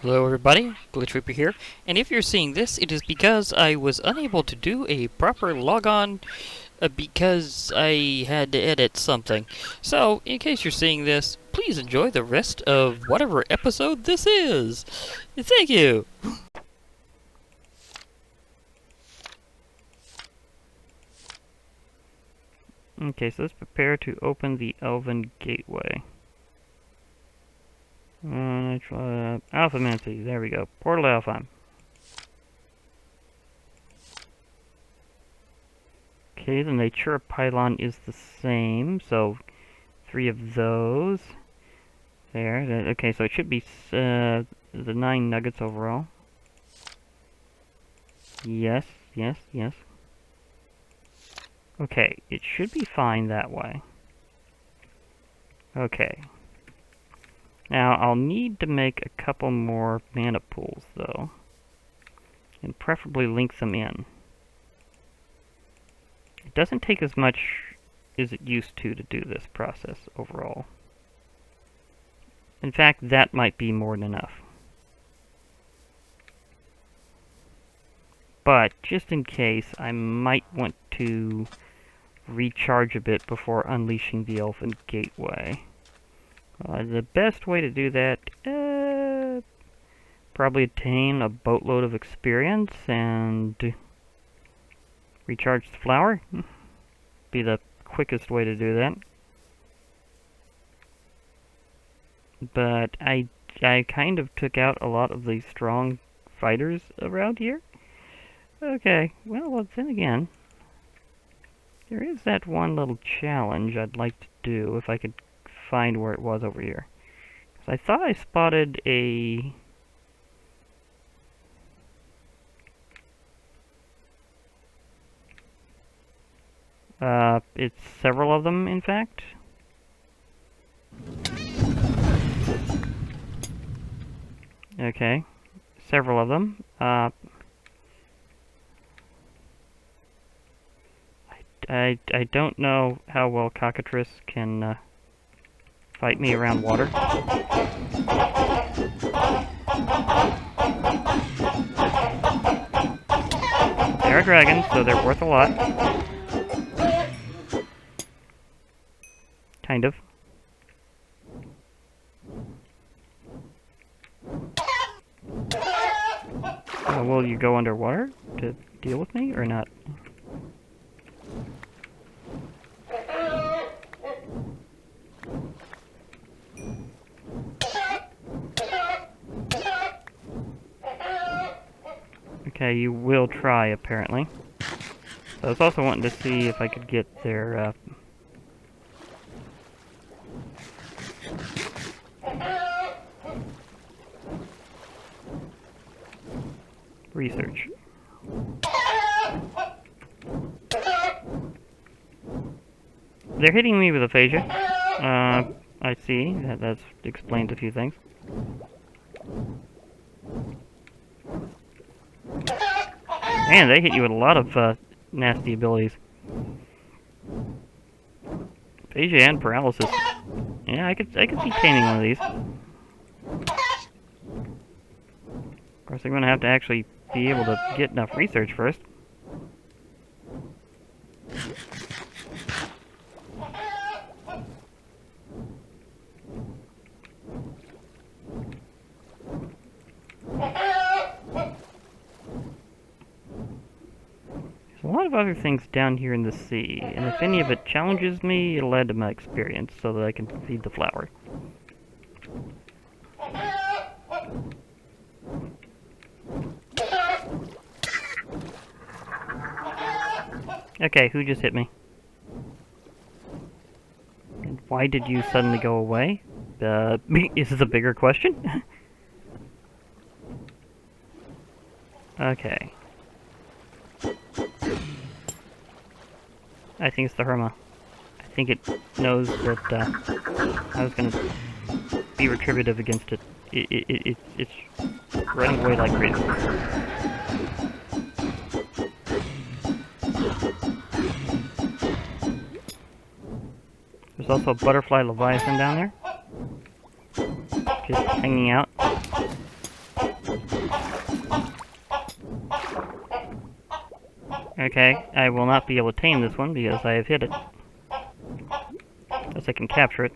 Hello everybody, Glitch Reaper here, and if you're seeing this, it is because I was unable to do a proper logon because I had to edit something. So, in case you're seeing this, please enjoy the rest of whatever episode this is. Thank you! Okay, so let's prepare to open the Elven Gateway. Alpha there we go. Portal Alfheim. Okay, the nature of Pylon is the same, so 3 of those. There. Okay, so it should be the 9 nuggets overall. Yes, yes, yes. Okay, it should be fine that way. Okay. Now, I'll need to make a couple more mana pools, though. And preferably link them in. It doesn't take as much as it used to do this process overall. In fact, that might be more than enough. But, just in case, I might want to recharge a bit before unleashing the Elven Gateway. The best way to do that, probably attain a boatload of experience and recharge the flower. Be the quickest way to do that. But I kind of took out a lot of the strong fighters around here. Okay, well then again, there is that one little challenge I'd like to do if I could find where it was over here. 'Cause I thought I spotted a... it's several of them, in fact. Okay, several of them. I don't know how well Cockatrice can fight me around water. They are dragons, so they're worth a lot. Kind of. Will you go underwater to deal with me, or not? Okay, you will try, apparently. I was also wanting to see if I could get their, research. They're hitting me with aphasia. I see. That explains a few things. Man, they hit you with a lot of nasty abilities. Aphasia and paralysis. Yeah, I could see taming one of these. Of course, I'm going to have to actually be able to get enough research first. A lot of other things down here in the sea, and if any of it challenges me, it'll add to my experience so that I can feed the flower. Okay, who just hit me? And why did you suddenly go away? Is this a bigger question? Okay. I think it's the Herma. I think it knows that I was going to be retributive against it. It's running away like crazy. There's also a butterfly leviathan down there, just hanging out. Okay, I will not be able to tame this one because I have hit it. Unless I can capture it.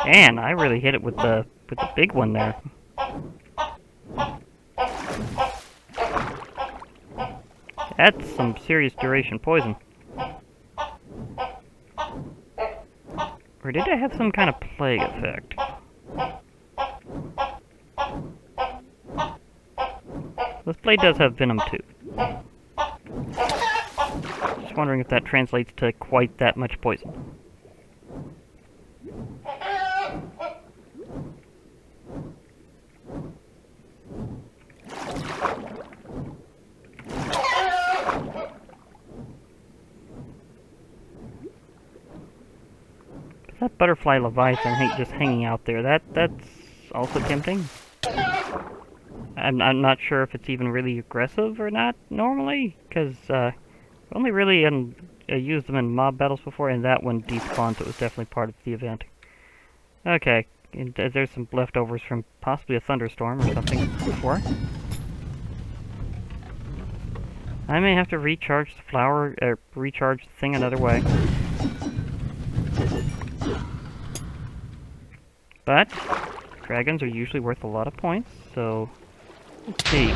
Man, I really hit it with the big one there. That's some serious duration poison. Or did I have some kind of plague effect? This blade does have venom too. Just wondering if that translates to quite that much poison. That butterfly leviathan just hanging out there, that's also tempting. I'm not sure if it's even really aggressive or not normally, because only really used them in mob battles before, and that one despawned, so it was definitely part of the event. Okay, and there's some leftovers from possibly a thunderstorm or something before. I may have to recharge the flower, recharge the thing another way. But dragons are usually worth a lot of points, so let's see.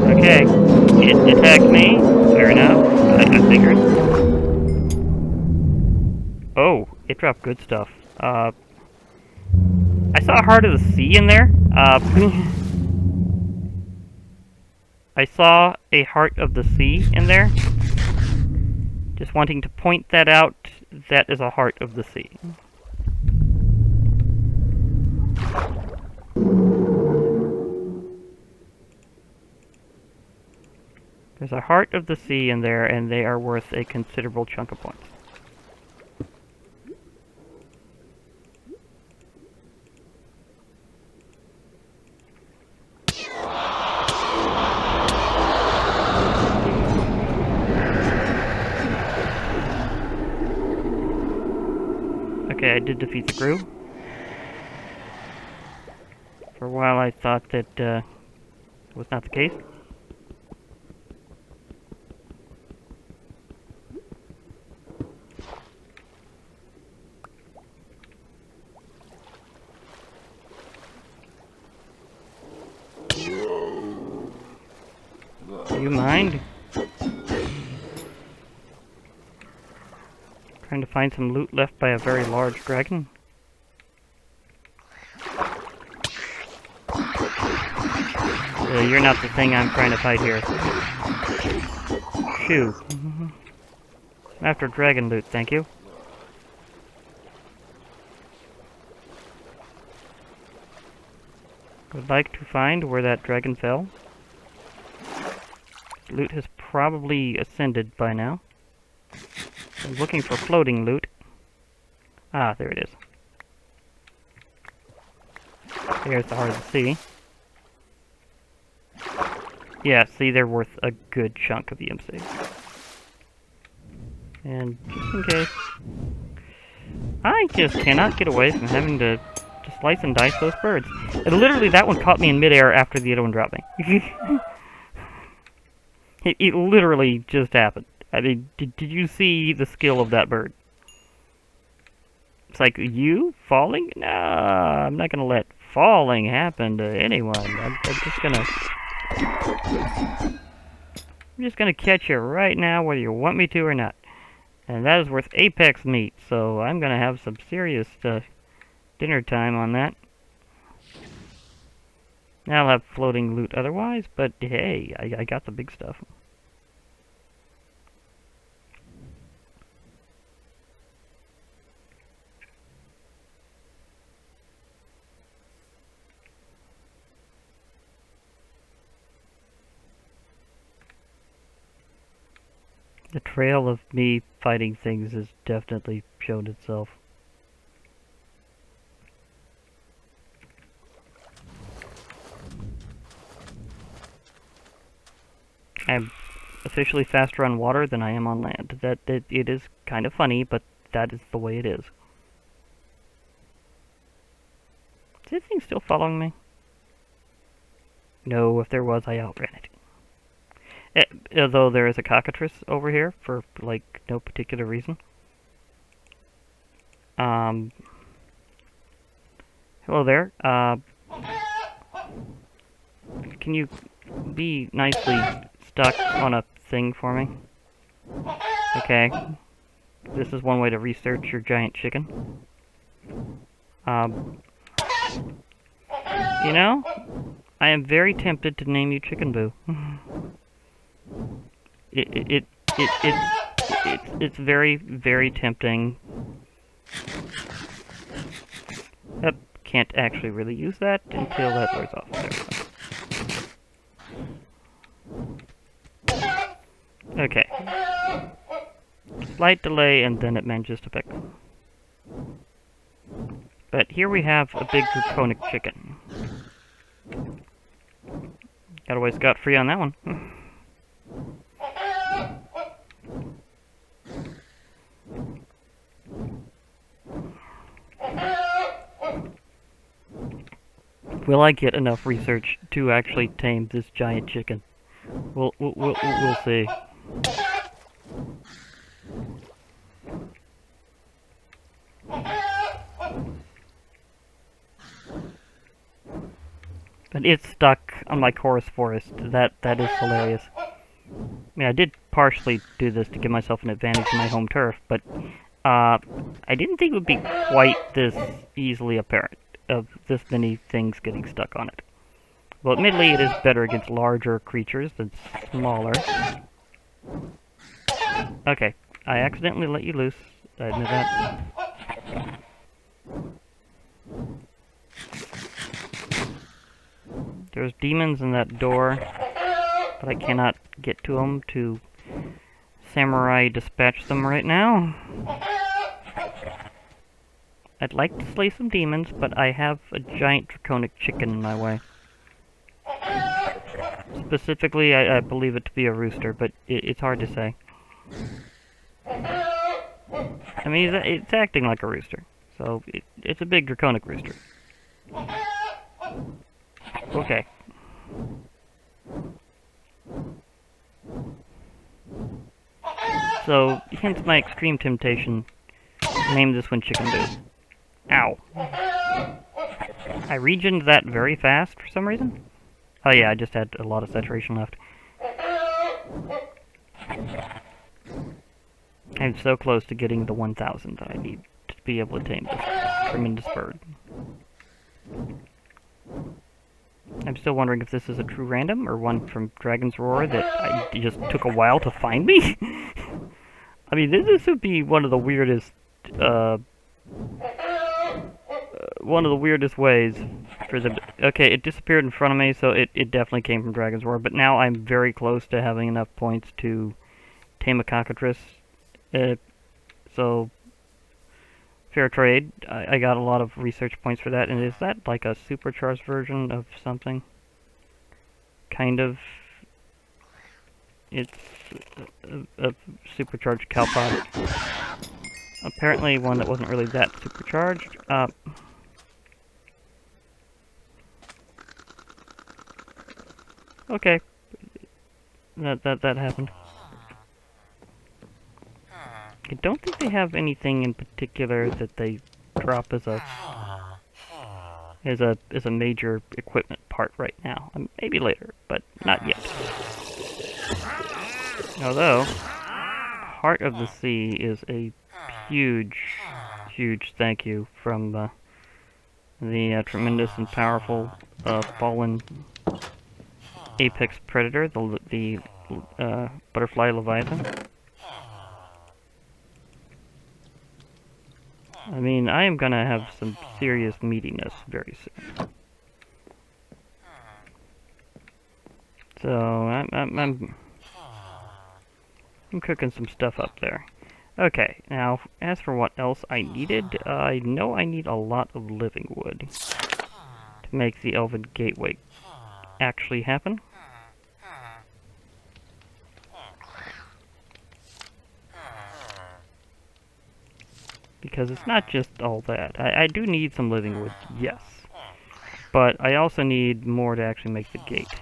Okay, it attacked me. Fair enough. I figured. Oh, it dropped good stuff. I saw Heart of the Sea in there. I saw a Heart of the Sea in there. Just wanting to point that out. That is a Heart of the Sea. There's a Heart of the Sea in there, and they are worth a considerable chunk of points. Okay, I did defeat the crew. For a while I thought that was not the case. Do you mind? Trying to find some loot left by a very large dragon. You're not the thing I'm trying to fight here. Shoo. I'm after dragon loot, thank you. Would like to find where that dragon fell. Loot has probably ascended by now. I'm looking for floating loot. Ah, there it is. There's the Heart of the Sea. Yeah, see, they're worth a good chunk of EMC. And just in case, I just cannot get away from having to slice and dice those birds. And literally, that one caught me in midair after the other one dropped me. It literally just happened. I mean, did you see the skill of that bird? It's like, you falling? No, I'm not gonna let falling happen to anyone. I'm just gonna catch you right now, whether you want me to or not. And that is worth apex meat, so I'm gonna have some serious dinner time on that. I'll have floating loot otherwise, but hey, I got the big stuff. The trail of me fighting things has definitely shown itself. I'm officially faster on water than I am on land. It is kind of funny, but that is the way it is. Is this thing still following me? No, if there was, I outran it. Although there is a cockatrice over here for, like, no particular reason. Hello there. Can you be nicely stuck on a thing for me? Okay. This is one way to research your giant chicken. You know, I am very tempted to name you Chicken Boo. It's very, very tempting. Yep, can't actually really use that until that wears off. There we go. Okay. Slight delay, and then it manages to pick. But here we have a big draconic chicken. Got away scot-free on that one. Will I get enough research to actually tame this giant chicken? We'll see. But it's stuck on my chorus forest. That is hilarious. I mean, I did partially do this to give myself an advantage in my home turf, but I didn't think it would be quite this easily apparent of this many things getting stuck on it. Well, admittedly, it is better against larger creatures than smaller. Okay, I accidentally let you loose. I admit that. There's demons in that door, but I cannot get to them to samurai dispatch them right now. I'd like to slay some demons, but I have a giant draconic chicken in my way. Specifically, I believe it to be a rooster, but it's hard to say. I mean, it's acting like a rooster, so it's a big draconic rooster. Okay. So, hence my extreme temptation to name this one Chicken Boo. Ow. I regened that very fast for some reason. Oh yeah, I just had a lot of saturation left. I'm so close to getting the 1,000 that I need to be able to tame this tremendous bird. I'm still wondering if this is a true random or one from Dragon's Roar that just took a while to find me. I mean, this would be one of the weirdest ways for them to... Okay, it disappeared in front of me, so it definitely came from Dragon's Roar, but now I'm very close to having enough points to tame a cockatrice. So, fair trade. I got a lot of research points for that, and is that like a supercharged version of something? Kind of. It's a supercharged cowpod. Apparently one that wasn't really that supercharged. Okay. That happened. I don't think they have anything in particular that they drop as a major equipment part right now. Maybe later, but not yet. Although, Heart of the Sea is a huge thank you from the tremendous and powerful fallen apex predator, the butterfly leviathan. I mean, I am gonna have some serious meatiness very soon. So I'm cooking some stuff up there. Okay, now as for what else I needed, I know I need a lot of living wood to make the Elven Gateway actually happen. because it's not just all that. I do need some living wood, yes. But I also need more to actually make the gate.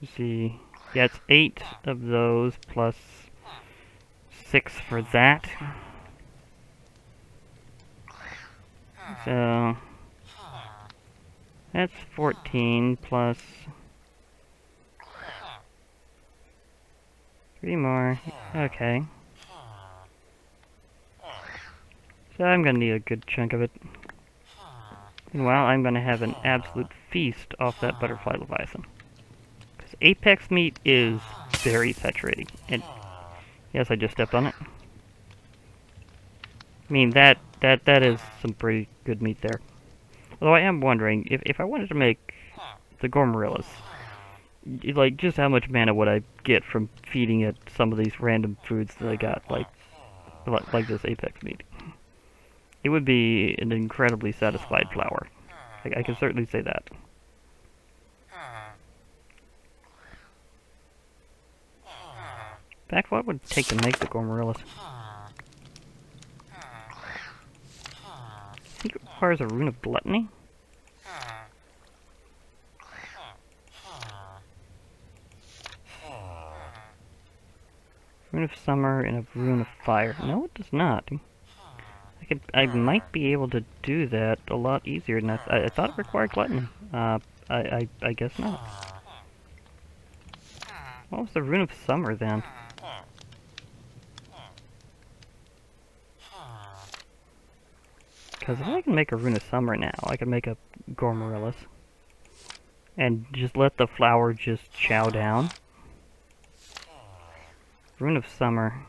Let's see. Yeah, it's 8 of those plus 6 for that. So that's 14 plus 3 more. Okay. So I'm gonna need a good chunk of it. Meanwhile, I'm gonna have an absolute feast off that butterfly leviathan. Because apex meat is very saturating. And yes, I just stepped on it. I mean, that is some pretty good meat there. Although I am wondering, if I wanted to make the Gormarillas, like, just how much mana would I get from feeding it some of these random foods that I got, like this apex meat? It would be an incredibly satisfied flower. I can certainly say that. In fact, what would it take to make the Gormarillas? I think it requires a Rune of Gluttony? Rune of Summer and a Rune of Fire. No, it does not. I might be able to do that a lot easier than I thought it required Gluttony. I guess not. What was the Rune of Summer then? Because if I can make a Rune of Summer now, I can make a Gormarillas. And just let the flower just chow down. Rune of Summer.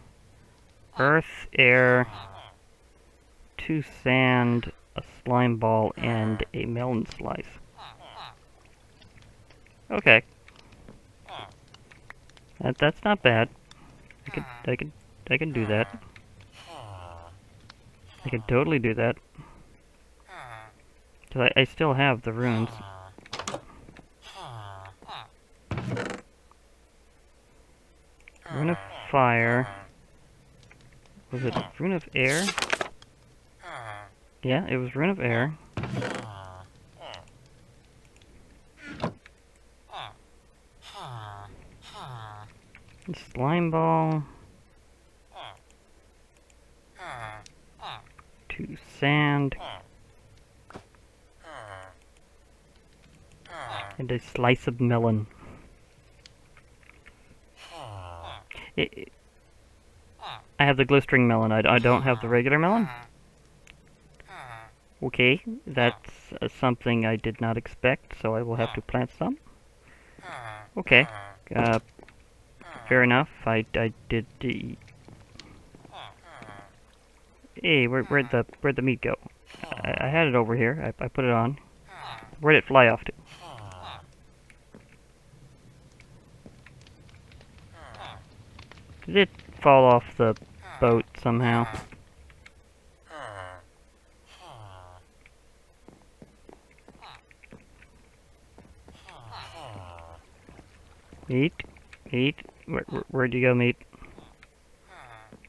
Earth, air, 2 sand, a slime ball, and a melon slice. Okay. That's not bad. I can do that. I can totally do that. Because I still have the runes. Rune of Fire. Was it Rune of Air? Yeah, it was Rune of Air. Slime Ball. 2 sand. And a slice of melon. I have the glistering melon. I don't have the regular melon. Okay, that's something I did not expect, so I will have to plant some. Okay, fair enough. I did the. Hey, where'd the meat go? I had it over here. I put it on. Where'd it fly off to? Did it fall off the boat somehow? Meat? Meat? Where'd you go, meat?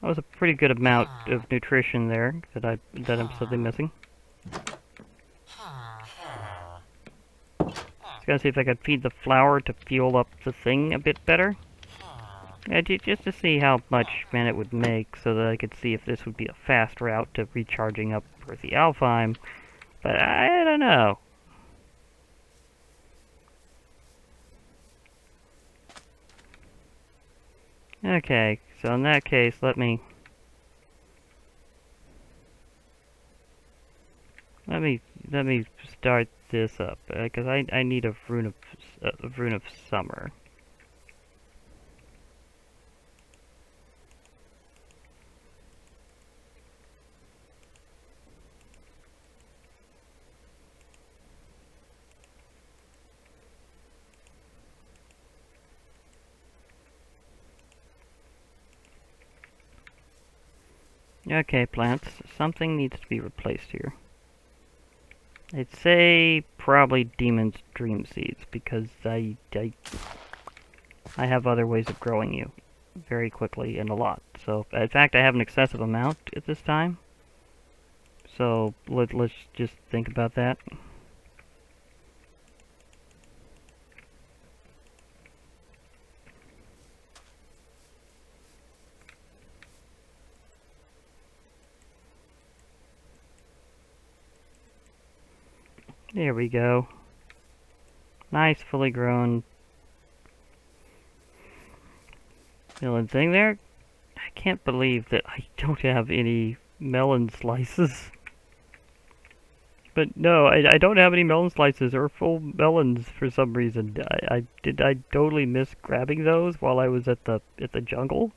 That was a pretty good amount of nutrition there that I'm suddenly missing. Just gonna see if I could feed the flower to fuel up the thing a bit better. Yeah, just to see how much mana it would make, so that I could see if this would be a fast route to recharging up for the Alfheim. But I don't know. Okay, so in that case, let me start this up, because I need a Rune of Summer. Okay, plants. Something needs to be replaced here. I'd say probably Demon's Dream Seeds, because I have other ways of growing you very quickly and a lot. So, in fact, I have an excessive amount at this time. So let's just think about that. There we go. Nice, fully grown melon thing there. I can't believe that I don't have any melon slices. But no, I don't have any melon slices or full melons for some reason. I totally miss grabbing those while I was at the jungle.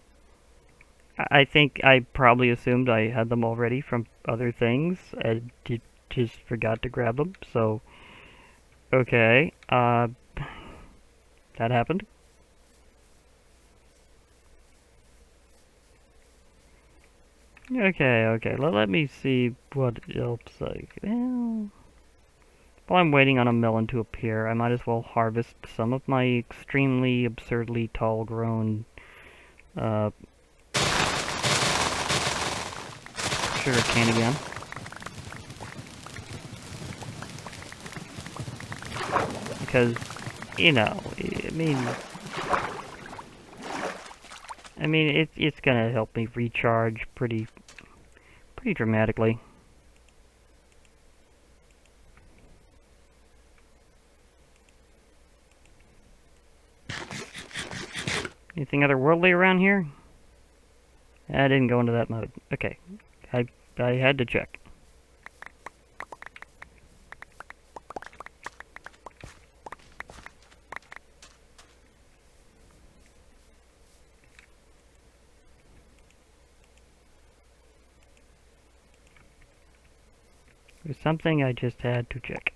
I think I probably assumed I had them already from other things. I just forgot to grab them. So okay, that happened. Okay, let me see what else well, while I'm waiting on a melon to appear, I might as well harvest some of my extremely absurdly tall grown sugar cane again. Because, you know, I mean, it's gonna help me recharge pretty dramatically. Anything otherworldly around here? I didn't go into that mode. Okay, I had to check. There's something I just had to check.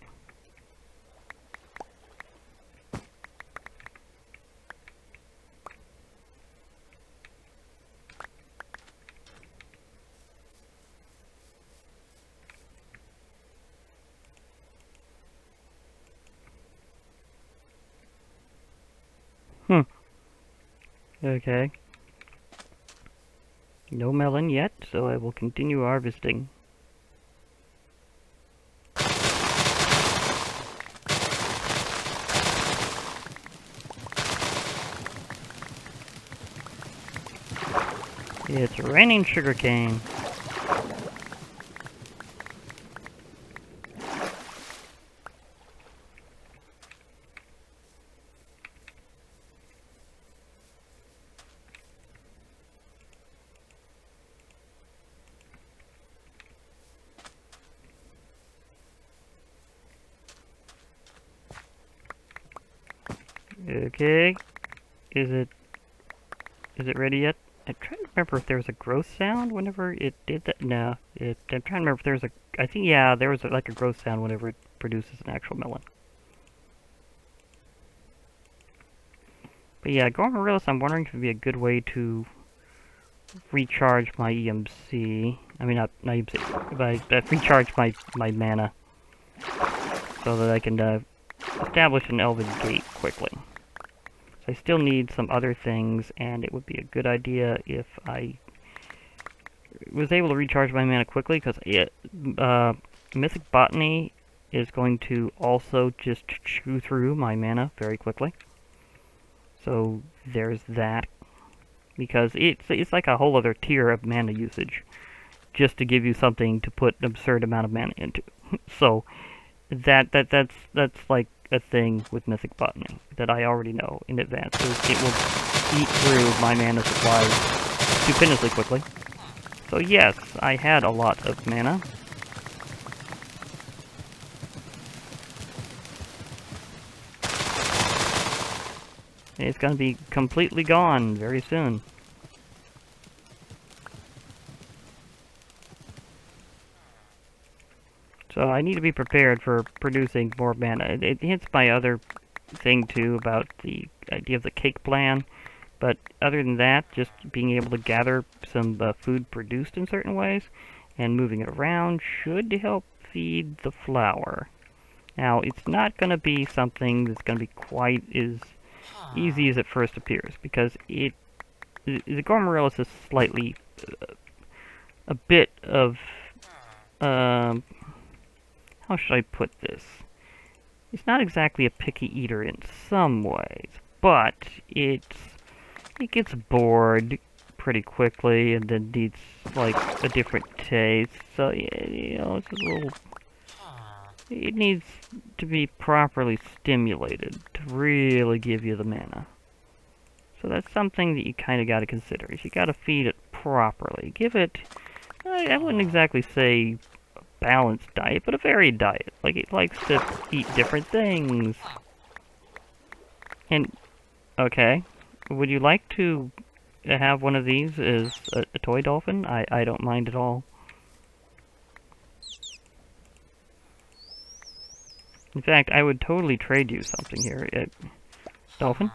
Okay. No melon yet, so I will continue harvesting. It's raining sugarcane. Okay, is it ready yet? I'm trying to remember if there was a growth sound whenever it did that. No, I'm trying to remember if there was a. I think yeah, there was like a growth sound whenever it produces an actual melon. But yeah, Gormarillis, I'm wondering if it'd be a good way to recharge my EMC. I mean, not EMC, but recharge my mana, so that I can establish an Elven Gate quickly. So I still need some other things, and it would be a good idea if I was able to recharge my mana quickly, because Mythic Botany is going to also just chew through my mana very quickly. So there's that, because it's like a whole other tier of mana usage, just to give you something to put an absurd amount of mana into. So that's like a thing with Mythic Botany that I already know in advance. It will eat through my mana supply stupendously quickly. So yes, I had a lot of mana. It's going to be completely gone very soon. So I need to be prepared for producing more mana. It hits my other thing too about the idea of the cake plan. But other than that, just being able to gather some food produced in certain ways and moving it around should help feed the flower. Now, it's not going to be something that's going to be quite as easy as it first appears, because the Gormarillis is slightly a bit of how should I put this? He's not exactly a picky eater in some ways, but it gets bored pretty quickly and then needs like a different taste. So you know, it's a little. It needs to be properly stimulated to really give you the mana. So that's something that you kind of got to consider. Is you got to feed it properly. Give it. I wouldn't exactly say a balanced diet, but a varied diet. Like it likes to eat different things. And okay, would you like to have one of these as a toy dolphin? I don't mind at all. In fact, I would totally trade you something here. Dolphin?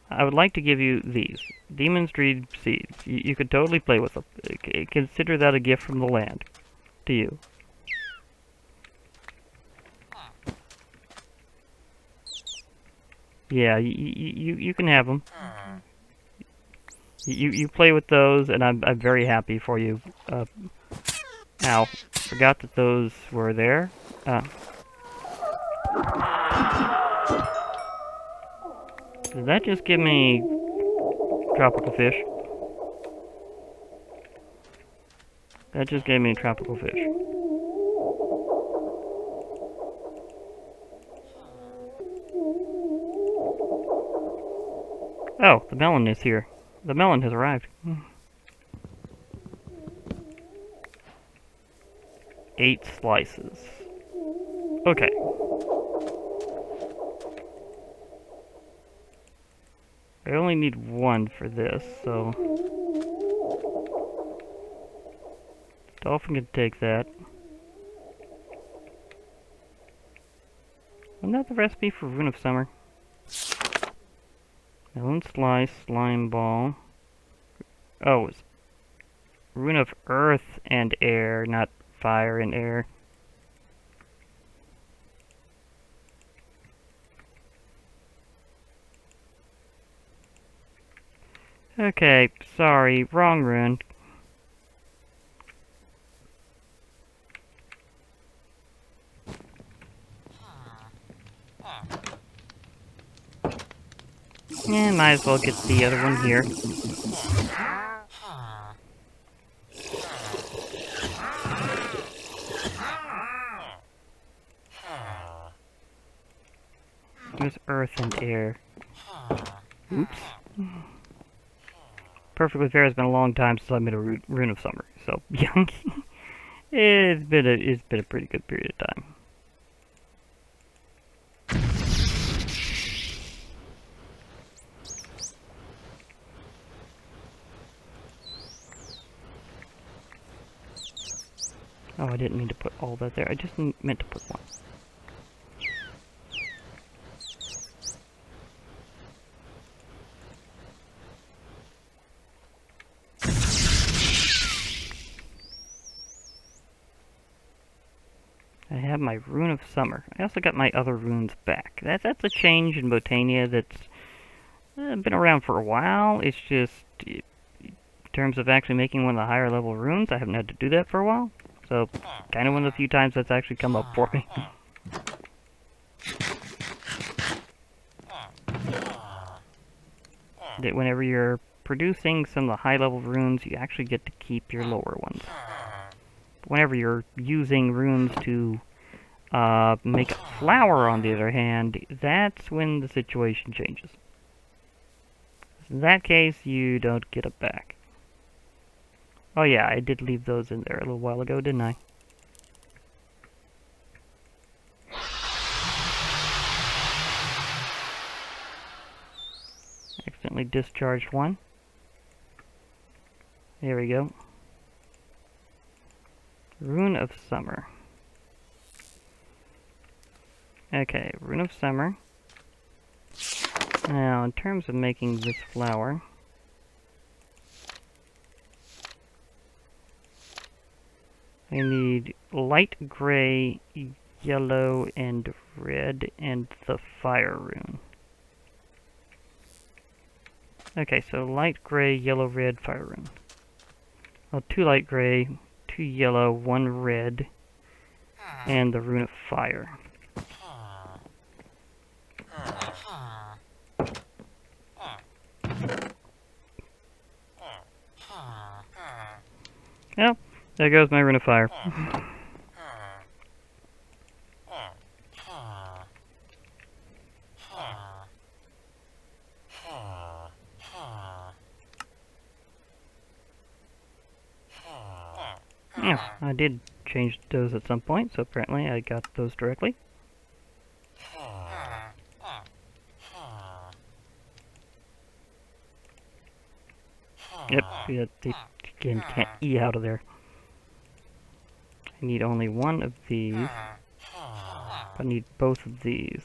I would like to give you these. Demon's Dream Seeds. You could totally play with them. Consider that a gift from the land. To you. Yeah, you can have them. You play with those, and I'm very happy for you. Ow. Forgot that those were there. Did that just give me tropical fish? That just gave me tropical fish. Oh, the melon is here. The melon has arrived. 8 slices. Okay. I only need 1 for this, so... Dolphin can take that. Isn't that the recipe for Rune of Summer? Melon slice, slime ball. Oh, it's Rune of Earth and Air, not Fire and Air. Okay, sorry, wrong rune. Yeah, might as well get the other one here. There's Earth and Air. Oops. Perfectly Fair has been a long time since I made a Rune of Summer, so young. it's been a pretty good period of time. Oh, I didn't mean to put all that there. I just meant to put 1. I have my Rune of Summer. I also got my other runes back. That's a change in Botania that's been around for a while. It's just, in terms of actually making one of the higher level runes, I haven't had to do that for a while. So, kind of one of the few times that's actually come up for me. That whenever you're producing some of the high level runes, you actually get to keep your lower ones. Whenever you're using runes to make a flower, on the other hand, that's when the situation changes. In that case, you don't get it back. Oh yeah, I did leave those in there a little while ago, didn't I? Accidentally discharged 1. There we go. Rune of Summer. Okay, Rune of Summer. Now, in terms of making this flower, I need light gray, yellow, and red, and the fire rune. Okay, so light gray, yellow, red, fire rune. Well, 2 light gray, 2 yellow, 1 red, and the Rune of Fire. Well, there goes my Rune of Fire. Yeah, I did change those at some point, so apparently I got those directly. Yep, yeah, they again can't E out of there. I need only one of these. I need both of these.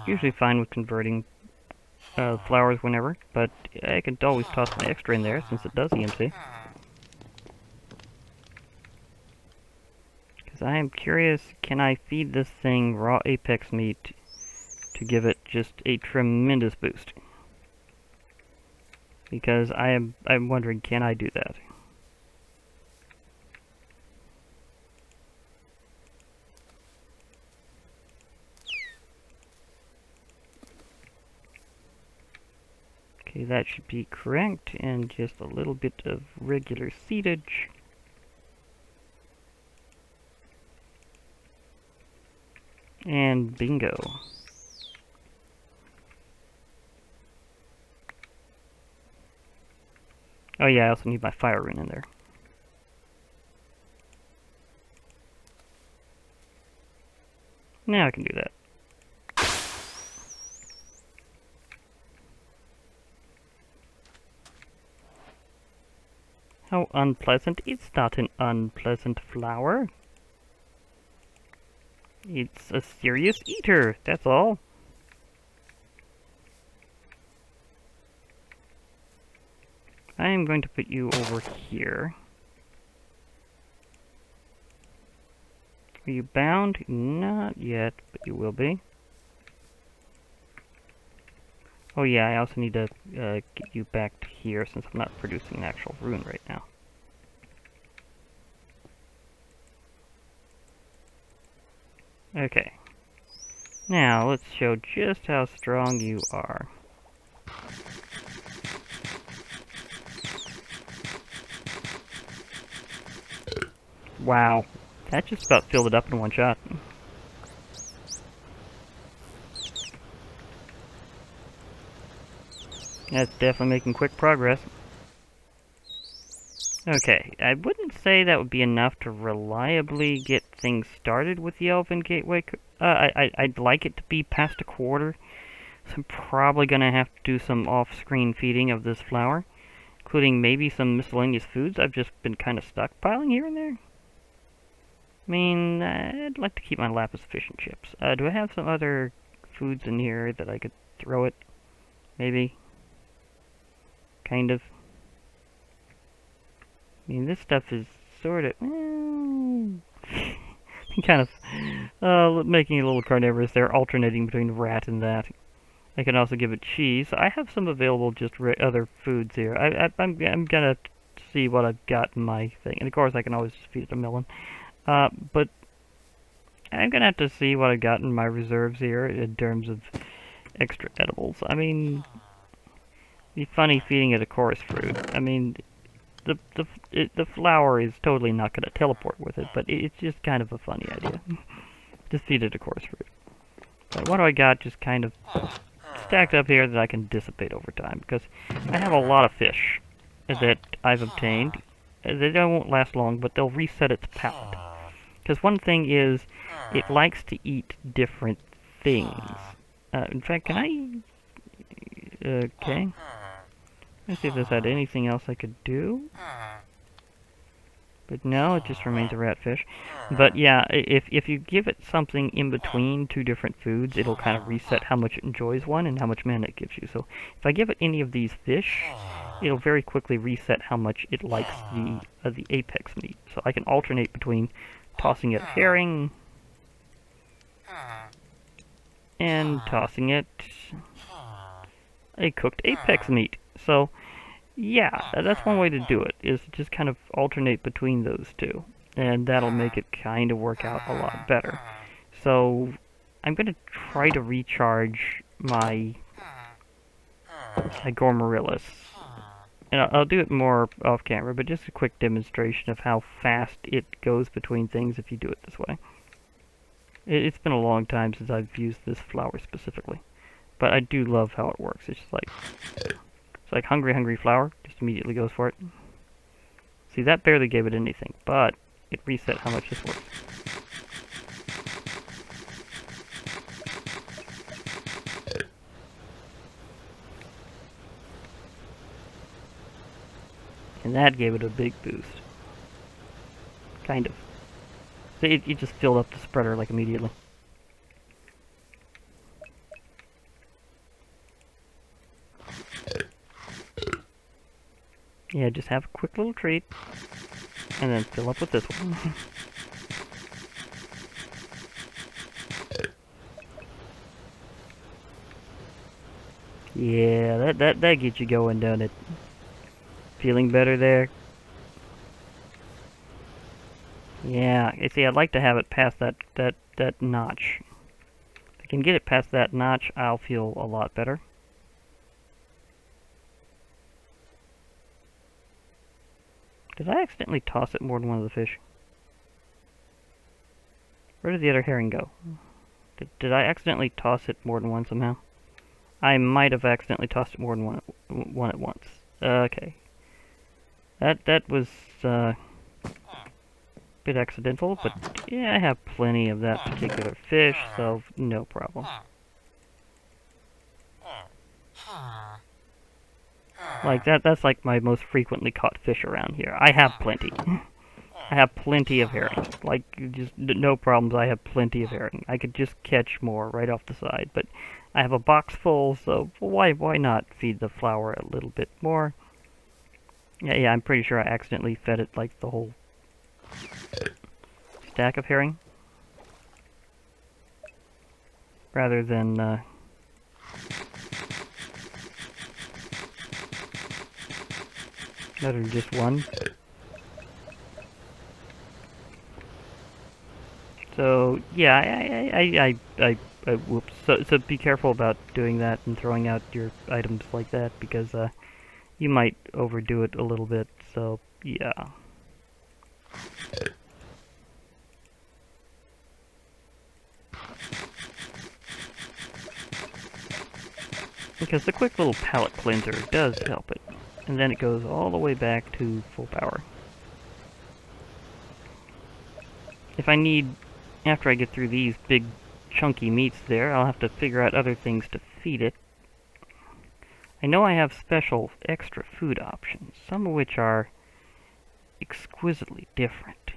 Usually fine with converting flowers whenever, but I could always toss my extra in there since it does EMC. Because I am curious, can I feed this thing raw apex meat to give it just a tremendous boost? Because I'm wondering, can I do that? Okay, that should be correct, and just a little bit of regular seedage. And bingo. Oh yeah, I also need my fire rune in there. Now I can do that. How unpleasant. It's not an unpleasant flower. It's a serious eater, that's all. I am going to put you over here. Are you bound? Not yet, but you will be. Oh yeah, I also need to get you back to here since I'm not producing an actual rune right now. Okay. Now, let's show just how strong you are. Wow. That just about filled it up in one shot. That's definitely making quick progress. Okay, I wouldn't say that would be enough to reliably get things started with the Elven Gateway. I'd like it to be past a quarter, so I'm probably going to have to do some off-screen feeding of this flower, including maybe some miscellaneous foods I've just been kind of stockpiling here and there. I mean, I'd like to keep my lapis fish and chips. Do I have some other foods in here that I could throw it? Maybe? Kind of. I mean, this stuff is sort of, kind of, making it a little carnivorous there, alternating between rat and that. I can also give it cheese. I have some available, just other foods here. I'm gonna see what I've got in my thing, and of course I can always just feed it a melon. But I'm gonna have to see what I've got in my reserves here in terms of extra edibles. I mean, it'd be funny feeding it a chorus fruit. I mean, the flower is totally not going to teleport with it, but it's just kind of a funny idea. Just feed it a chorus fruit. But what do I got just kind of stacked up here that I can dissipate over time? Because I have a lot of fish that I've obtained. They won't last long, but they'll reset its palate. Because one thing is, it likes to eat different things. In fact, can I... Okay. Let's see if this had anything else I could do. But no, it just remains a ratfish. But yeah, if you give it something in between two different foods, it'll kind of reset how much it enjoys one and how much mana it gives you. So if I give it any of these fish, it'll very quickly reset how much it likes the apex meat. So I can alternate between tossing it herring and tossing it a cooked apex meat. So Yeah, that's one way to do it, is to just kind of alternate between those two. And that'll make it kind of work out a lot better. So, I'm going to try to recharge my Gormarillis. And I'll do it more off camera, but just a quick demonstration of how fast it goes between things if you do it this way. It's been a long time since I've used this flower specifically. But I do love how it works. It's just like, it's like hungry, hungry flower. Just immediately goes for it. See, that barely gave it anything, but it reset how much this works. And that gave it a big boost. Kind of. So it just filled up the spreader like immediately. Yeah, just have a quick little treat. And then fill up with this one. Yeah, that gets you going, doesn't it? Feeling better there? Yeah, you see, I'd like to have it past that notch. If I can get it past that notch, I'll feel a lot better. Did I accidentally toss it more than one of the fish? Where did the other herring go? Did I accidentally toss it more than one somehow? I might have accidentally tossed it more than one at once. Okay. That was a bit accidental, but yeah, I have plenty of that particular fish, so no problem. Like that's like my most frequently caught fish around here. I have plenty. I have plenty of herring. Like, just no problems, I have plenty of herring. I could just catch more right off the side, but I have a box full, so why not feed the flower a little bit more? Yeah, I'm pretty sure I accidentally fed it, like, the whole stack of herring. Rather than, just one. So, yeah, whoops. So be careful about doing that and throwing out your items like that, because, you might overdo it a little bit, so, yeah. Because the quick little palate cleanser does help it, and then it goes all the way back to full power. If I need, after I get through these big chunky meats there, I'll have to figure out other things to feed it. I know I have special extra food options, some of which are exquisitely different.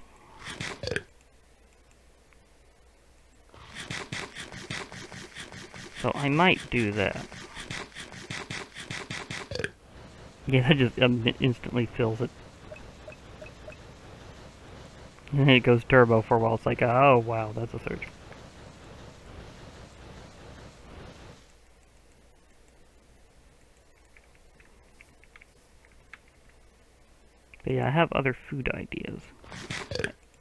So I might do that. Yeah, that just instantly fills it. And then it goes turbo for a while. It's like, oh wow, that's a surge. But yeah, I have other food ideas.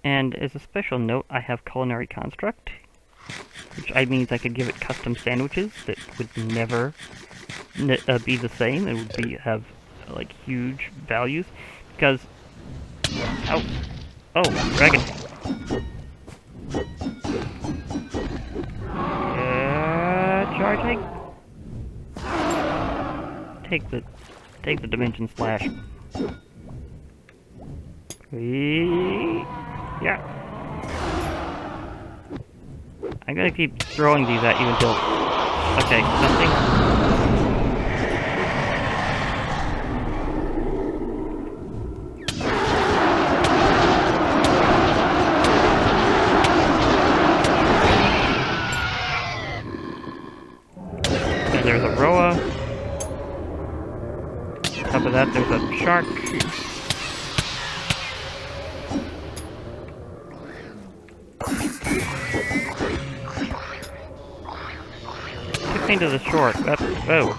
And as a special note, I have Culinary Construct, which means I could give it custom sandwiches that would never be the same. It would have like huge values, because oh, dragon. Charging. Take the dimension slash. Yeah. I'm gonna keep throwing these at you until... Okay, something. And there's a Roa. On top of that, there's a shark. To the short. Oh.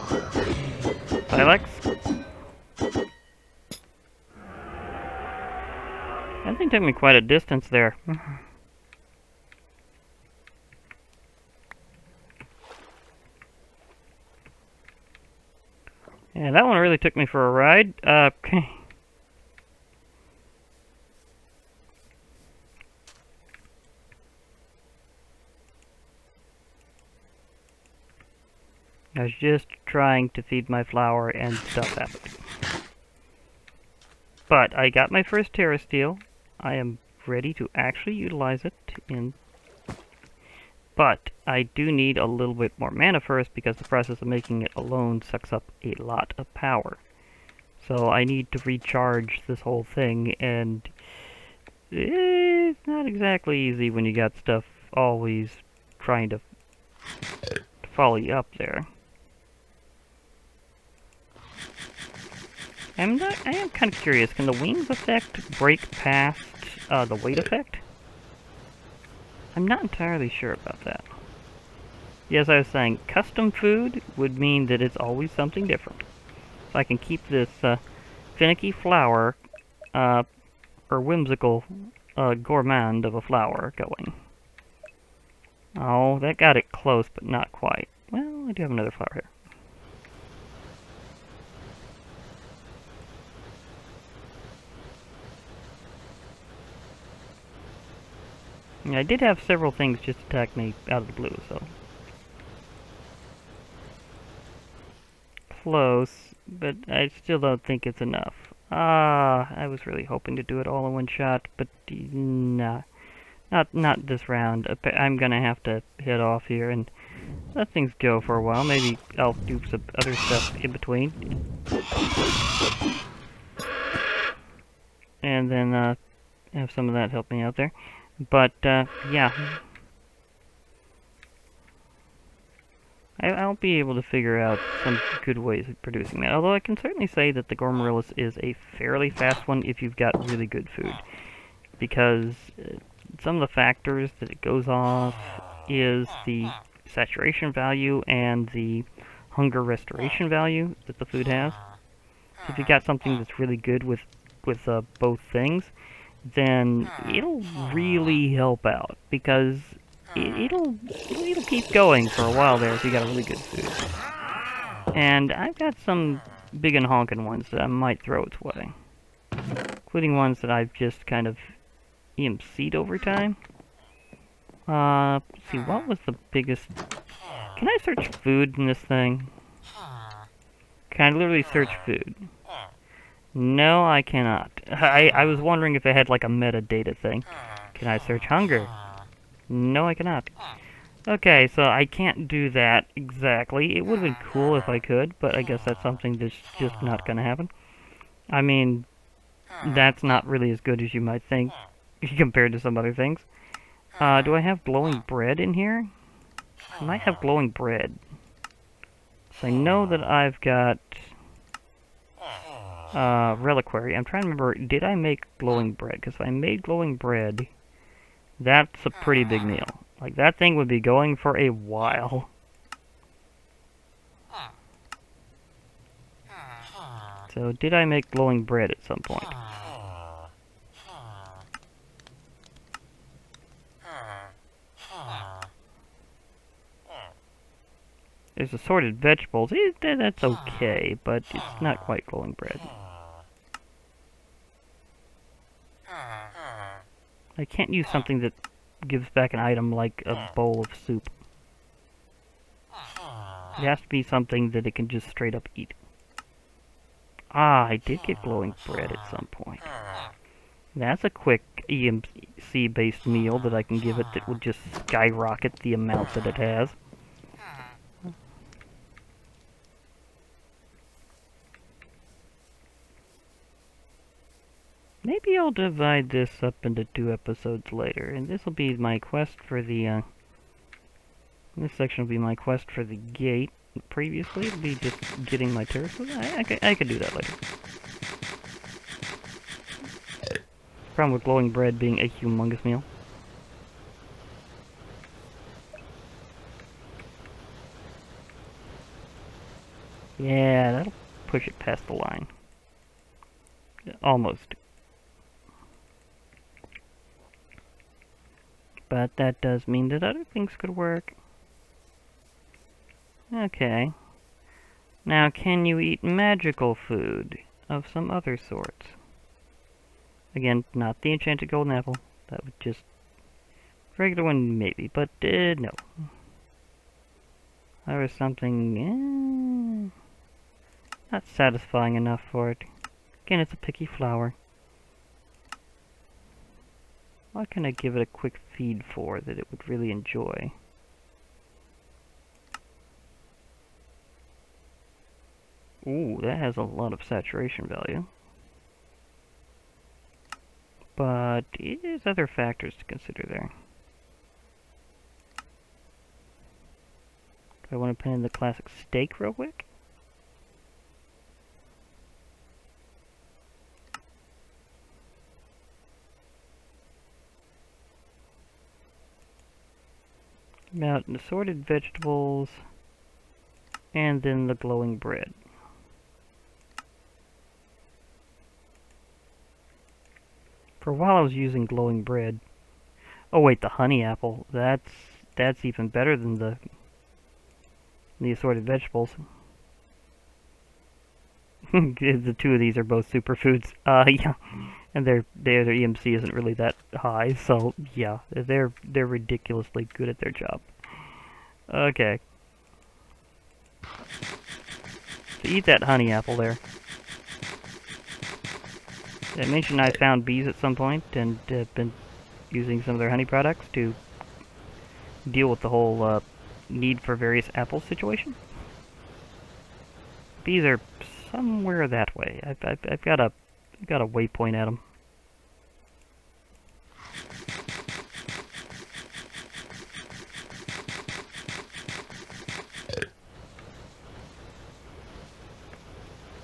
Silex? That thing took me quite a distance there. Yeah, that one really took me for a ride. Okay. I was just trying to feed my flower and stuff happened. But I got my first Terra Steel. I am ready to actually utilize it but I do need a little bit more mana first because the process of making it alone sucks up a lot of power. So I need to recharge this whole thing, and it's not exactly easy when you got stuff always trying to follow you up there. I am kind of curious, can the wings effect break past the weight effect? I'm not entirely sure about that. Yes, I was saying, custom food would mean that it's always something different. So I can keep this finicky flower, or whimsical gourmand of a flower going. Oh, that got it close, but not quite. Well, I do have another flower here. Yeah, I did have several things just attack me out of the blue, so... Close, but I still don't think it's enough. I was really hoping to do it all in one shot, but nah. Not this round. I'm gonna have to head off here and let things go for a while. Maybe I'll do some other stuff in between. And then have some of that help me out there. But, yeah. I'll be able to figure out some good ways of producing that. Although I can certainly say that the Gormorillus is a fairly fast one if you've got really good food. Because some of the factors that it goes off is the saturation value and the hunger restoration value that the food has. So if you've got something that's really good with both things, then it'll really help out, because it'll keep going for a while there if you got a really good food. And I've got some big and honkin' ones that I might throw its way, including ones that I've just kind of EMC'd over time. Let's see, what was the biggest... Can I search food in this thing? Can I literally search food? No, I cannot. I was wondering if it had like a metadata thing. Can I search hunger? No, I cannot. Okay, so I can't do that exactly. It would have been cool if I could, but I guess that's something that's just not going to happen. I mean, that's not really as good as you might think compared to some other things. Do I have glowing bread in here? I might have glowing bread. So I know that I've got reliquary. I'm trying to remember, did I make glowing bread? Because if I made glowing bread, that's a pretty big meal. Like, that thing would be going for a while. So, did I make glowing bread at some point? There's assorted vegetables. That's okay, but it's not quite glowing bread. I can't use something that gives back an item like a bowl of soup. It has to be something that it can just straight up eat. Ah, I did get glowing bread at some point. That's a quick EMC-based meal that I can give it that will just skyrocket the amount that it has. Maybe I'll divide this up into 2 episodes later, and this will be my quest for the, this section will be my quest for the gate. Previously, it'll be just getting my turret. I could do that later. Problem with glowing bread being a humongous meal. Yeah, that'll push it past the line. Almost. But that does mean that other things could work. Okay. Now, can you eat magical food of some other sorts? Again, not the enchanted golden apple. That would just... regular one, maybe, but no. There was something... not satisfying enough for it. Again, it's a picky flower. What can I give it a quick feed for that it would really enjoy? Ooh, that has a lot of saturation value. But there's other factors to consider there. Do I want to put in the classic steak real quick? About assorted vegetables, and then the glowing bread. For a while I was using glowing bread. Oh wait, the honey apple. That's even better than the assorted vegetables. The two of these are both superfoods. Yeah, and their EMC isn't really that high, so yeah, they're ridiculously good at their job. Okay. So eat that honey apple there. I mentioned I found bees at some point and been using some of their honey products to deal with the whole need for various apples situation. Bees are somewhere that way. I've got a waypoint at them.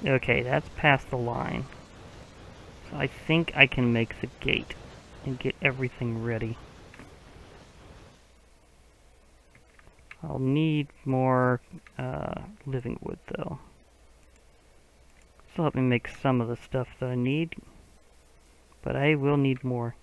Okay, that's past the line. So I think I can make the gate and get everything ready. I'll need more living wood, though. Still help me make some of the stuff that I need, but I will need more.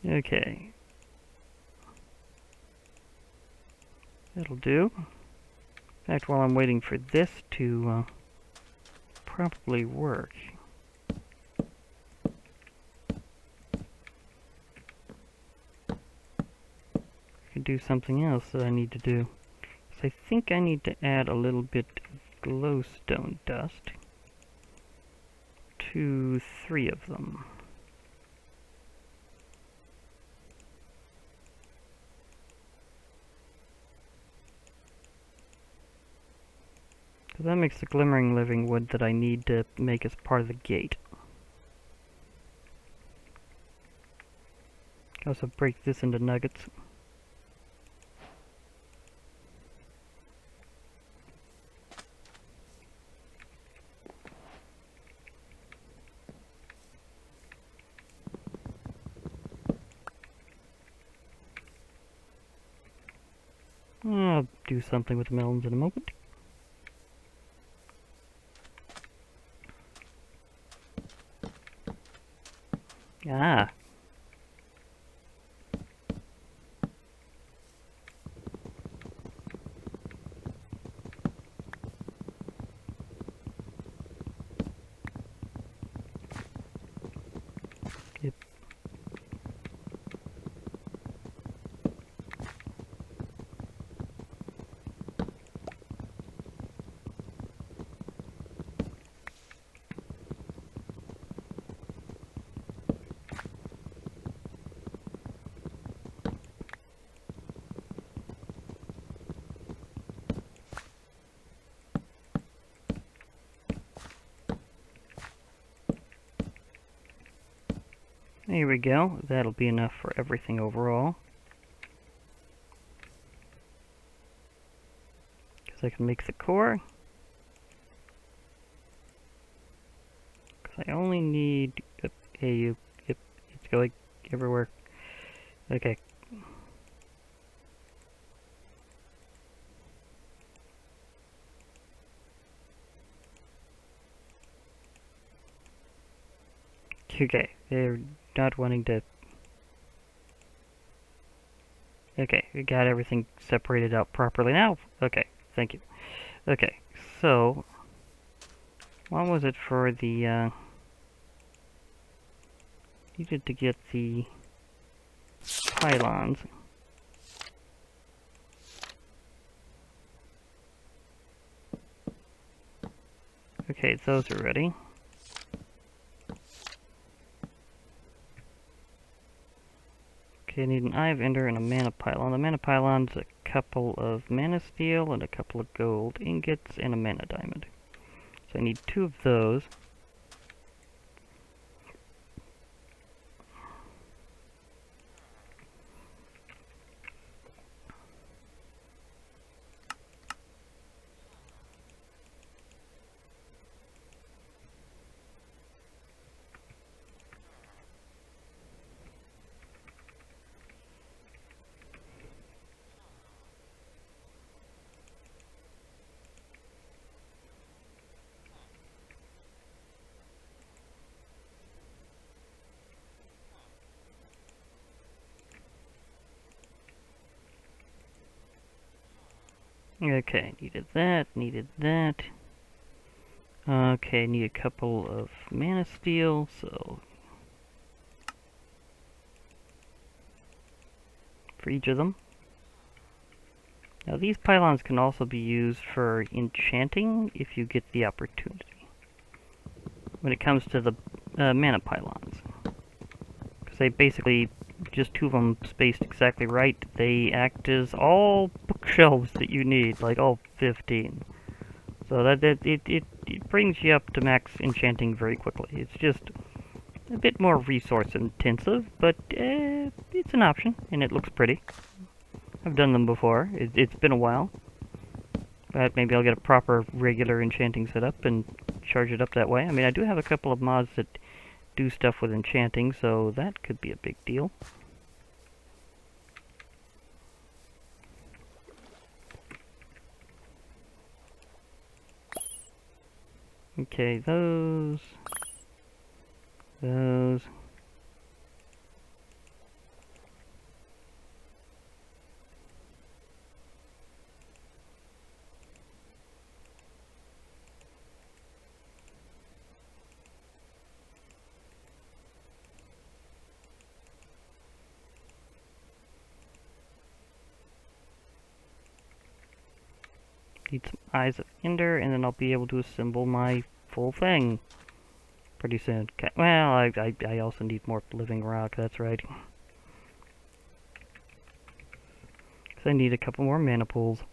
Okay. That'll do. In fact, while I'm waiting for this to properly work, I can do something else that I need to do. So I think I need to add a little bit of glowstone dust to 3 of them. So that makes the glimmering living wood that I need to make as part of the gate. Also break this into nuggets. I'll do something with the melons in a moment. Ah. Yep. There we go. That'll be enough for everything overall. Because I can make the core. Because I only Hey, you. Yep, it's going everywhere. Okay. Okay, they're not wanting to... Okay, we got everything separated out properly now. Okay, thank you. Okay, so... What was it for the, needed to get the pylons. Okay, those are ready. Okay, I need an Eye of Ender and a mana pylon. The mana pylon's a couple of mana steel and a couple of gold ingots and a mana diamond. So I need 2 of those. Okay, needed that, needed that. Okay, need a couple of mana steel, so... for each of them. Now these pylons can also be used for enchanting if you get the opportunity. When it comes to the mana pylons. Because they basically, just 2 of them spaced exactly right, they act as all bookshelves that you need, like all 15. So that it brings you up to max enchanting very quickly. It's just a bit more resource intensive, but it's an option, and it looks pretty. I've done them before. It's been a while. But maybe I'll get a proper regular enchanting setup and charge it up that way. I mean, I do have a couple of mods that do stuff with enchanting, so that could be a big deal. Okay, those. Need some Eyes of Ender, and then I'll be able to assemble my full thing pretty soon. Okay. Well, I also need more living rock, that's right. Because I need a couple more mana pools.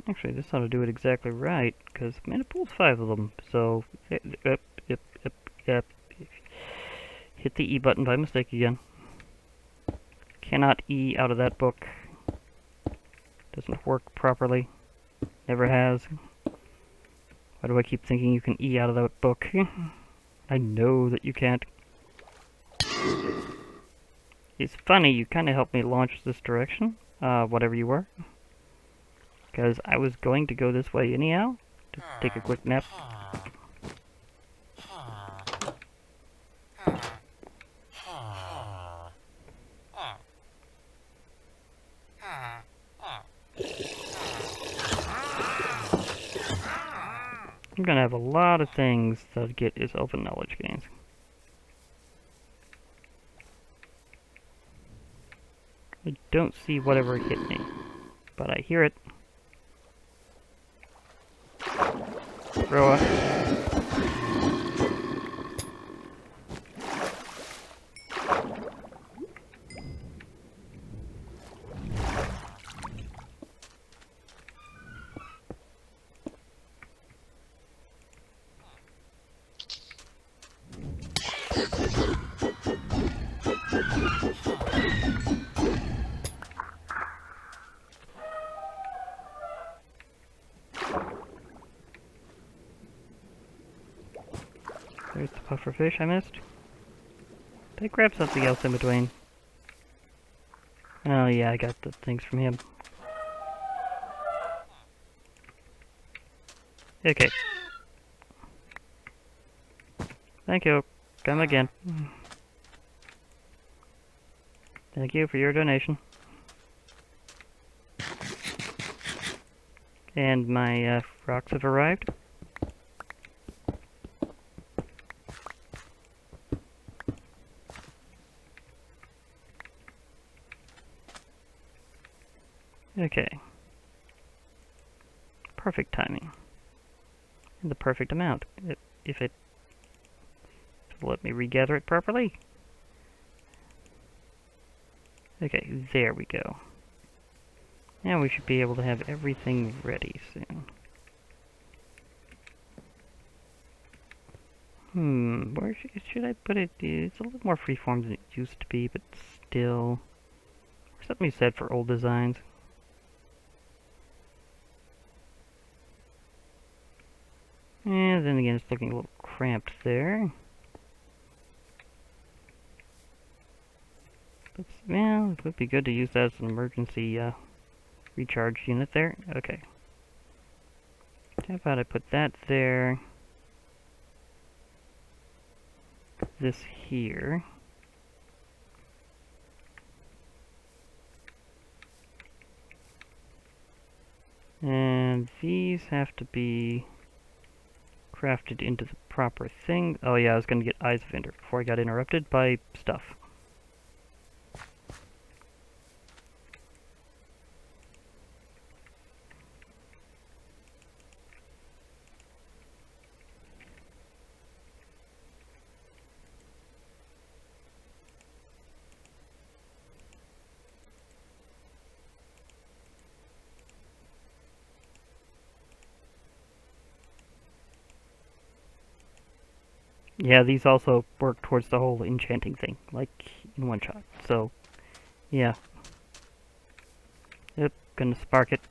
Actually, this ought to do it exactly right, because mana pool's 5 of them, so... Yep. Hit the E button by mistake again. Cannot E out of that book. Doesn't work properly. Never has. Why do I keep thinking you can E out of that book? I know that you can't. It's funny, you kind of helped me launch this direction, whatever you were. Because I was going to go this way anyhow. Just take a quick nap. I'm gonna have a lot of things that get as Elven Knowledge gains. I don't see whatever hit me, but I hear it. Throw up. There's the puffer fish I missed. Did I grab something else in between? Oh yeah, I got the things from him. Okay. Thank you. Come again. Thank you for your donation. And my rocks have arrived. Okay. Perfect timing. And the perfect amount. If it will let me regather it properly. Okay, there we go. Now we should be able to have everything ready soon. Where should I put it? It's a little more freeform than it used to be, but still. There's something you said for old designs. And then again, it's looking a little cramped there. But, well, it would be good to use that as an emergency recharge unit there. Okay. How about I put that there? This here. And these have to be crafted into the proper thing. Oh yeah, I was going to get Eyes of Ender before I got interrupted by stuff. Yeah, these also work towards the whole enchanting thing, like in one shot. So, yeah. Yep, gonna spark it.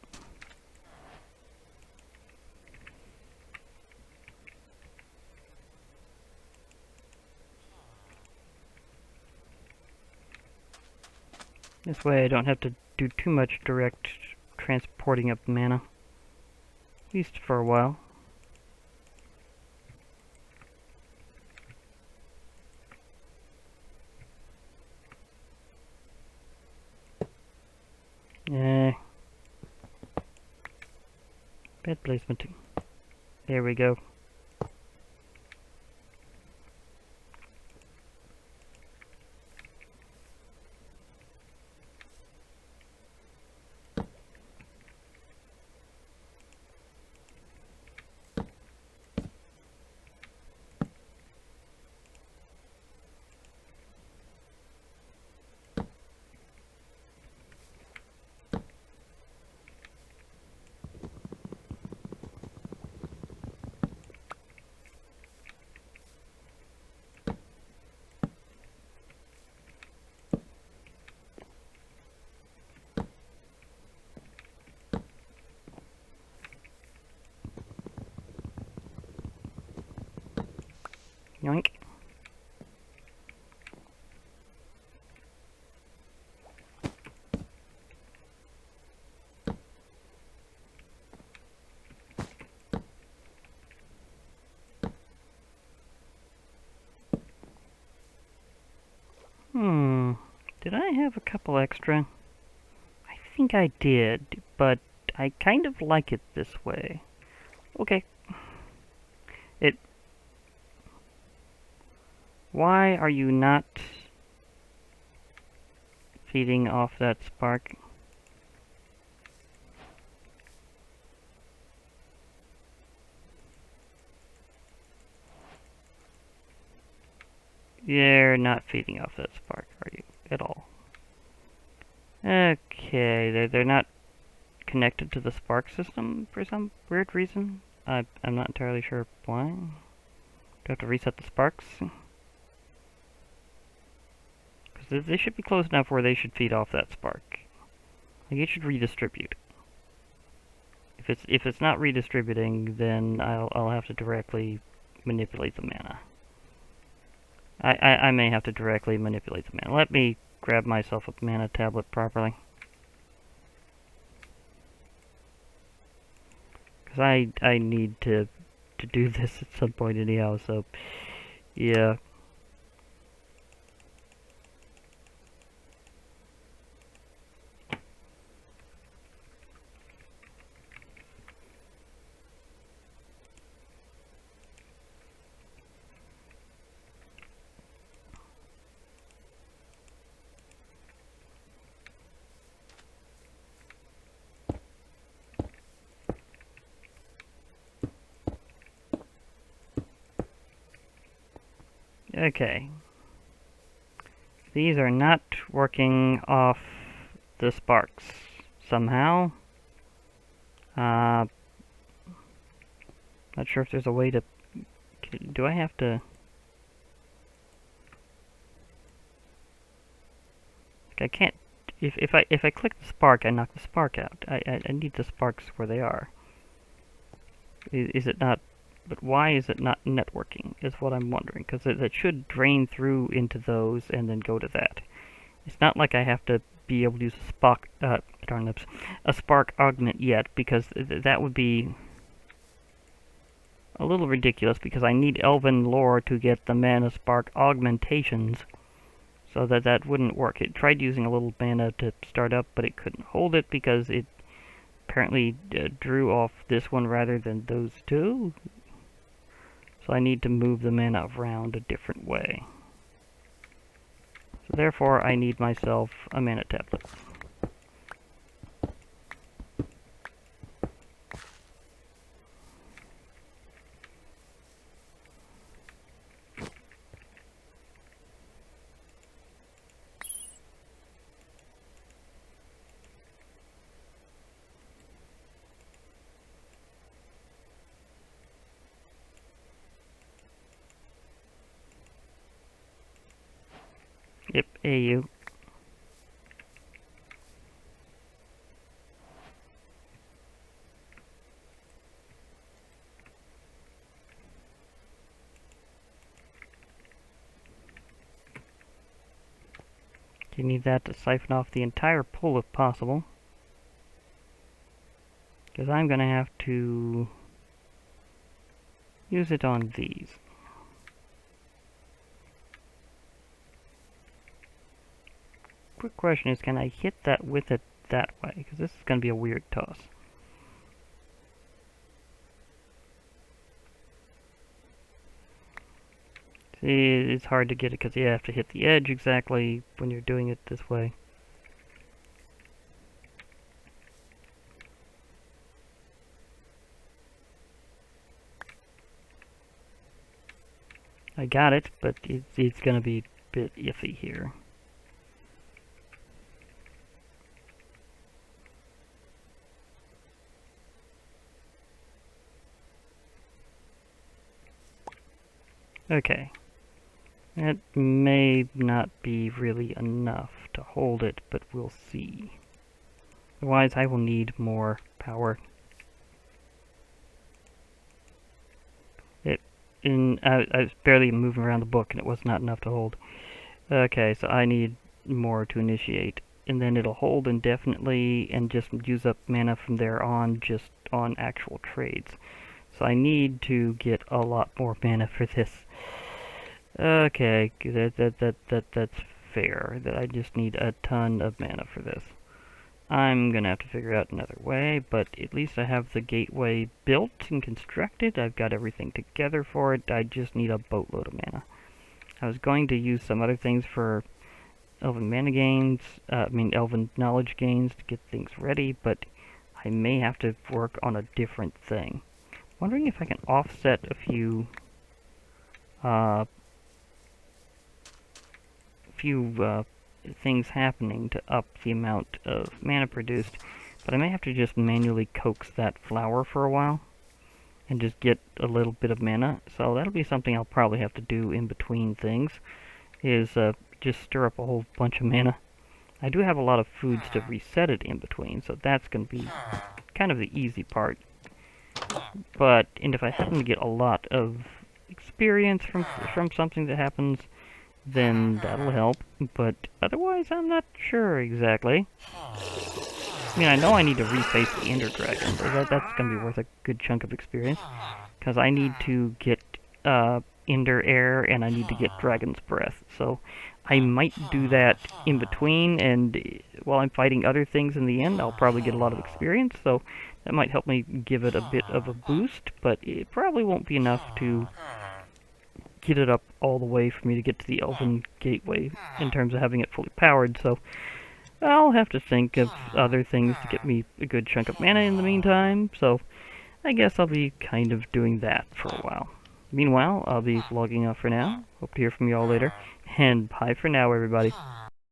This way I don't have to do too much direct transporting of mana. At least for a while. Bad placement. There we go. Yoink. Did I have a couple extra? I think I did, but I kind of like it this way. Okay. Why are you not feeding off that spark? You're not feeding off that spark, are you? At all. Okay, they're not connected to the spark system for some weird reason. I'm not entirely sure why. Do I have to reset the sparks? Because they should be close enough where they should feed off that spark. Like, it should redistribute. If it's not redistributing, then I'll have to directly manipulate the mana. I may have to directly manipulate the mana. Let me grab myself a mana tablet properly. Because I need to do this at some point anyhow, so yeah. Okay. These are not working off the sparks somehow. Not sure if there's a way to... Do I have to... I can't... If I click the spark, I knock the spark out. I need the sparks where they are. Is it not... But why is it not networking, is what I'm wondering. Because it should drain through into those and then go to that. It's not like I have to be able to use a spark augment yet, because that would be a little ridiculous, because I need Elven lore to get the mana spark augmentations, so that wouldn't work. It tried using a little mana to start up, but it couldn't hold it because it apparently drew off this one rather than those two. So I need to move the mana around a different way. So therefore, I need myself a mana tablet. Yep, AU. You need that to siphon off the entire pool if possible. Because I'm going to have to use it on these. Quick question is, can I hit that with it that way? Because this is going to be a weird toss. See, it's hard to get it because you have to hit the edge exactly when you're doing it this way. I got it, but it's going to be a bit iffy here. Okay. That may not be really enough to hold it, but we'll see. Otherwise, I will need more power. I was barely moving around the book, and it was not enough to hold. Okay, so I need more to initiate. And then it'll hold indefinitely and just use up mana from there on, just on actual trades. So I need to get a lot more mana for this. Okay, that's fair. That I just need a ton of mana for this. I'm gonna have to figure out another way, but at least I have the gateway built and constructed. I've got everything together for it. I just need a boatload of mana. I was going to use some other things for Elven mana gains, Elven knowledge gains to get things ready, but I may have to work on a different thing. Wondering if I can offset a few things happening to up the amount of mana produced, but I may have to just manually coax that flower for a while and just get a little bit of mana. So that'll be something I'll probably have to do in between things, is just stir up a whole bunch of mana. I do have a lot of foods to reset it in between, so that's going to be kind of the easy part. And if I happen to get a lot of experience from something that happens, then that'll help. But otherwise, I'm not sure exactly. I mean, I know I need to reface the Ender Dragon, but that's going to be worth a good chunk of experience. Because I need to get Ender Air, and I need to get Dragon's Breath. So I might do that in between, and while I'm fighting other things in the end, I'll probably get a lot of experience. So that might help me give it a bit of a boost, but it probably won't be enough to get it up all the way for me to get to the Elven Gateway in terms of having it fully powered. So I'll have to think of other things to get me a good chunk of mana in the meantime, so I guess I'll be kind of doing that for a while. Meanwhile, I'll be logging off for now. Hope to hear from you all later, and bye for now, everybody.